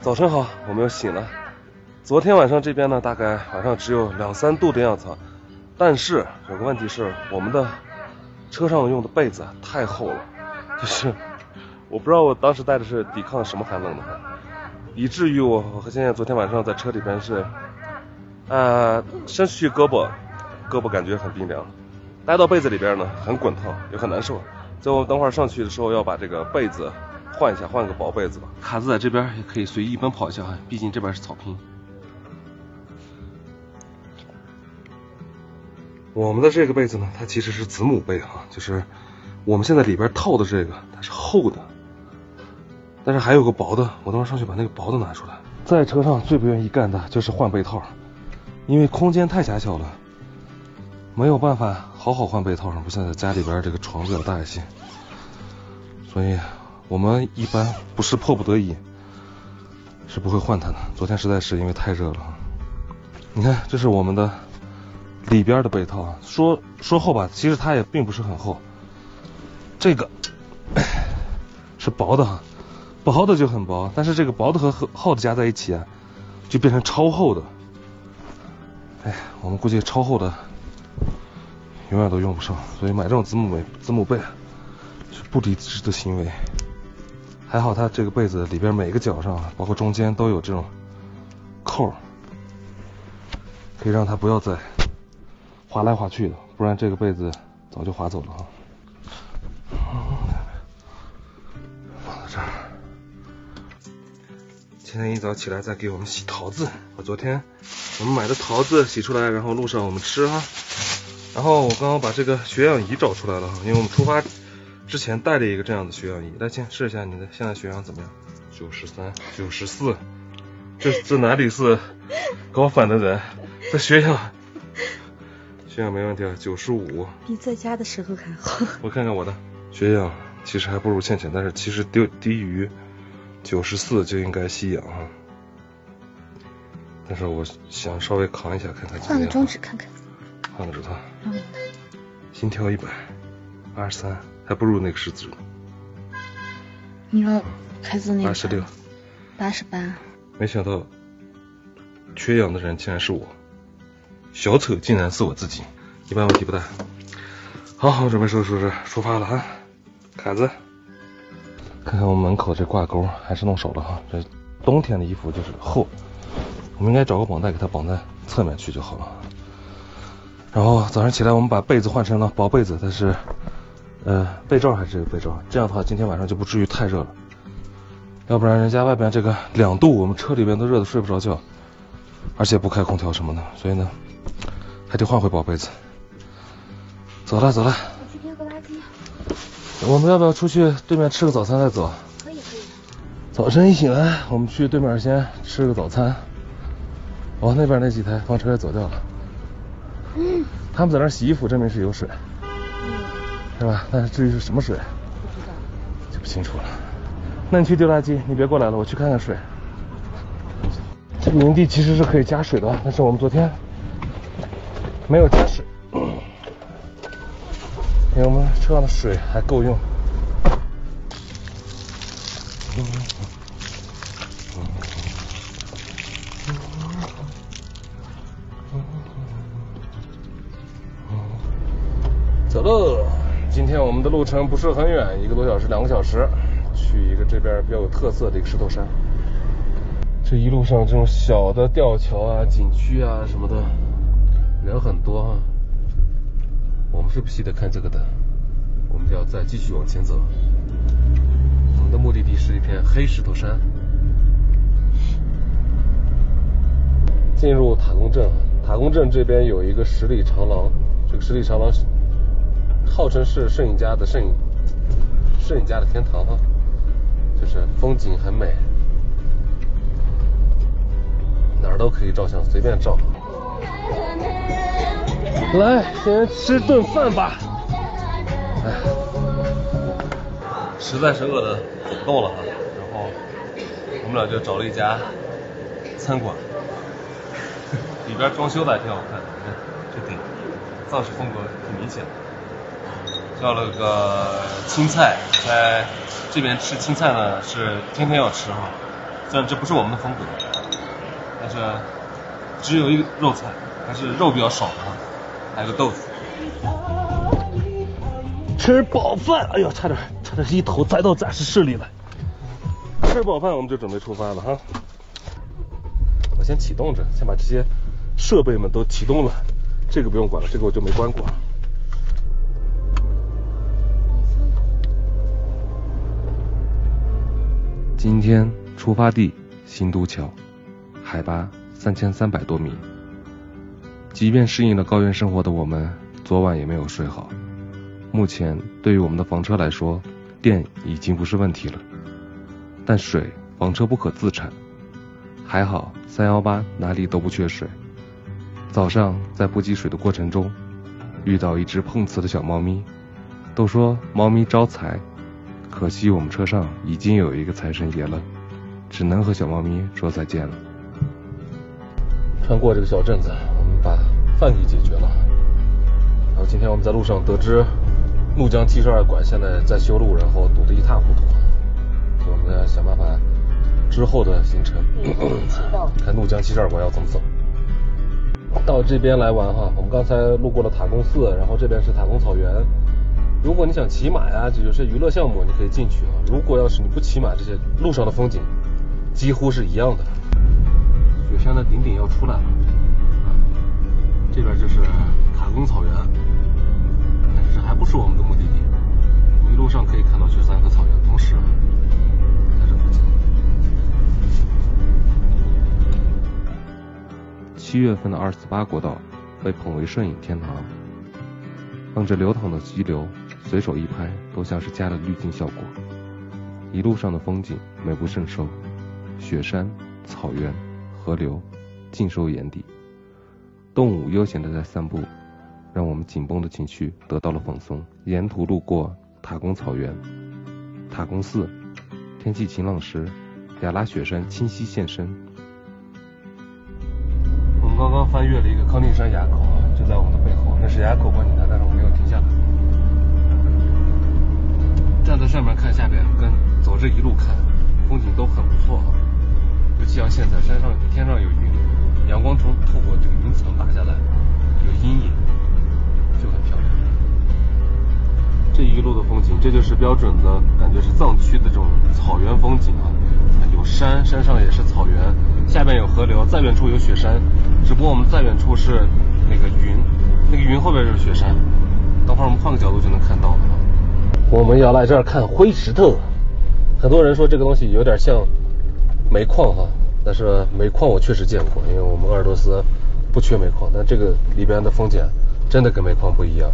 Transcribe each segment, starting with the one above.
早晨好，我们又醒了。昨天晚上这边呢，大概晚上只有2、3度的样子，但是有个问题是，我们的车上用的被子太厚了，就是我不知道我当时带的是抵抗什么寒冷的，以至于我和现在昨天晚上在车里边是，伸出去胳膊感觉很冰凉，待到被子里边呢很滚烫，也很难受。最后等会儿上去的时候要把这个被子换一下，换个薄被子吧。卡子在这边也可以随意奔跑一下，毕竟这边是草坪。我们的这个被子呢，它其实是子母被哈，就是我们现在里边套的这个它是厚的，但是还有个薄的，我等会儿上去把那个薄的拿出来。在车上最不愿意干的就是换被套，因为空间太狭小了，没有办法好好换被套上，不像在家里边这个床比较大一些，所以我们一般不是迫不得已是不会换它的。昨天实在是因为太热了，你看这是我们的里边的被套，说厚吧，其实它也并不是很厚，这个是薄的哈，薄的就很薄，但是这个薄的和厚的加在一起啊，就变成超厚的。哎，我们估计超厚的永远都用不上，所以买这种子母被是不理智的行为。还好它这个被子里边每个角上，包括中间都有这种扣，可以让它不要再滑来滑去的，不然这个被子早就滑走了啊。放到这儿。今天一早起来再给我们洗桃子，昨天我们买的桃子洗出来，然后路上我们吃哈。然后我刚刚把这个血氧仪找出来了，因为我们出发之前带了一个这样的血氧仪，来先试一下你的现在血氧怎么样？93、94，这哪里是高反的人？这血氧没问题啊，95，比在家的时候还好。我看看我的血氧，其实还不如倩倩，但是其实低于94就应该吸氧啊。但是我想稍微扛一下看看怎么样。换个中指看看。换个指头。心跳100，23，还不如那个十字。你要开自那个86，88。没想到缺氧的人竟然是我，小丑竟然是我自己，一般问题不大。好，我准备收拾出发了啊。卡子，看看我们门口这挂钩还是弄少了哈，这冬天的衣服就是厚，我们应该找个绑带给它绑在侧面去就好了。然后早上起来我们把被子换成了薄被子，但是被罩还是这个被罩，这样的话今天晚上就不至于太热了，要不然人家外边这个2度，我们车里边都热得睡不着觉，而且不开空调什么的，所以呢还得换回薄被子。走了。我去丢个垃圾。我们要不要出去对面吃个早餐再走？可以。早晨一醒来，我们去对面先吃个早餐。哦，那边那几台房车也走掉了。他们在那儿洗衣服，证明是有水，是吧？但是至于是什么水，不知道，就不清楚了。那你去丢垃圾，你别过来了，我去看看水。这个营地其实是可以加水的，但是我们昨天没有加水，因为我们车上的水还够用。走喽！今天我们的路程不是很远，1个多小时、2个小时，去一个这边比较有特色的一个石头山。这一路上这种小的吊桥啊、景区啊什么的，人很多啊。我们是不惜得看这个的，我们就要再继续往前走。我们的目的地是一片黑石头山。进入塔公镇，塔公镇这边有一个十里长廊，这个十里长廊号称是摄影家的天堂哈，就是风景很美，哪儿都可以照相，随便照。来，先吃顿饭吧。哎，实在是饿得走不动了哈，然后我们俩就找了一家餐馆，里边装修的还挺好看的，你看这顶藏式风格挺明显的。叫了个青菜，在这边吃青菜呢是天天要吃哈，虽然这不是我们的风格，但是只有一个肉菜，还是肉比较少的，还有个豆腐。吃饱饭，哎呦，差点一头栽到展示室里了。吃饱饭我们就准备出发了哈。我先启动着，先把这些设备们都启动了，这个不用管了，这个我就没关过。今天出发地新都桥，海拔3300多米。即便适应了高原生活的我们，昨晚也没有睡好。目前对于我们的房车来说，电已经不是问题了，但水房车不可自产。还好318哪里都不缺水。早上在补给水的过程中，遇到一只碰瓷的小猫咪，都说猫咪招财，可惜我们车上已经有一个财神爷了，只能和小猫咪说再见了。穿过这个小镇子，我们把饭给解决了。然后今天我们在路上得知，怒江72管现在在修路，然后堵得一塌糊涂，所以我们要想办法之后的行程，看怒江72管要怎么走。到这边来玩哈，我们刚才路过了塔公寺，然后这边是塔公草原。如果你想骑马呀，这有些娱乐项目你可以进去啊。如果要是你不骑马，这些路上的风景几乎是一样的。雪山的顶要出来了，这边就是塔公草原，但是这还不是我们的目的地。一路上可以看到雪山和草原同时在这附近。7月份的248国道被捧为摄影天堂，望着流淌的溪流，随手一拍都像是加了滤镜效果。一路上的风景美不胜收，雪山、草原、河流尽收眼底，动物悠闲地在散步，让我们紧绷的情绪得到了放松。沿途路过塔公草原、塔公寺，天气晴朗时，雅拉雪山清晰现身。我们刚刚翻越了一个康定山垭口，就在我们的背后，那是垭口观景台，但是我没有停下来。站在上面看下边，跟走这一路看，风景都很不错啊。尤其像现在山上天上有云，阳光透过这个云层打下来，有阴影，就很漂亮。这一路的风景，这就是标准的感觉是藏区的这种草原风景啊，有山，山上也是草原，下边有河流，再远处有雪山，只不过我们再远处是那个云，那个云后边就是雪山。等会儿我们换个角度就能看到了。我们要来这儿看灰石头，很多人说这个东西有点像煤矿哈，但是煤矿我确实见过，因为我们鄂尔多斯不缺煤矿，但这个里边的风景真的跟煤矿不一样。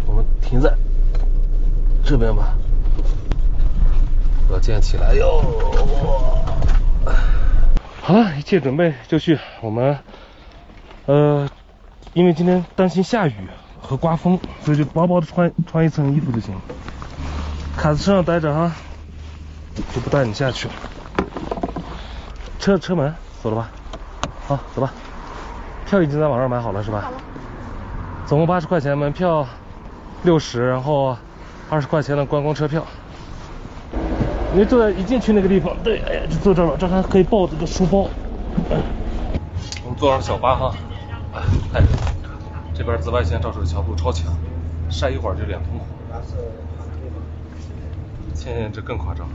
我们停在这边吧，要建起来哟。好了，一切准备就绪。我们因为今天担心下雨和刮风，所以就薄薄的穿一层衣服就行。卡子车上待着哈，就不带你下去了。车门走了吧？好，走吧。票已经在网上买好了是吧？好了。总共80块钱，门票60，然后20块钱的观光车票。因为坐在一进去那个地方，对，哎呀，就坐这儿了，这还可以抱这个书包。我们坐上小巴哈，太热了。这边紫外线照射强度超强，晒一会儿就脸通红。现在这更夸张。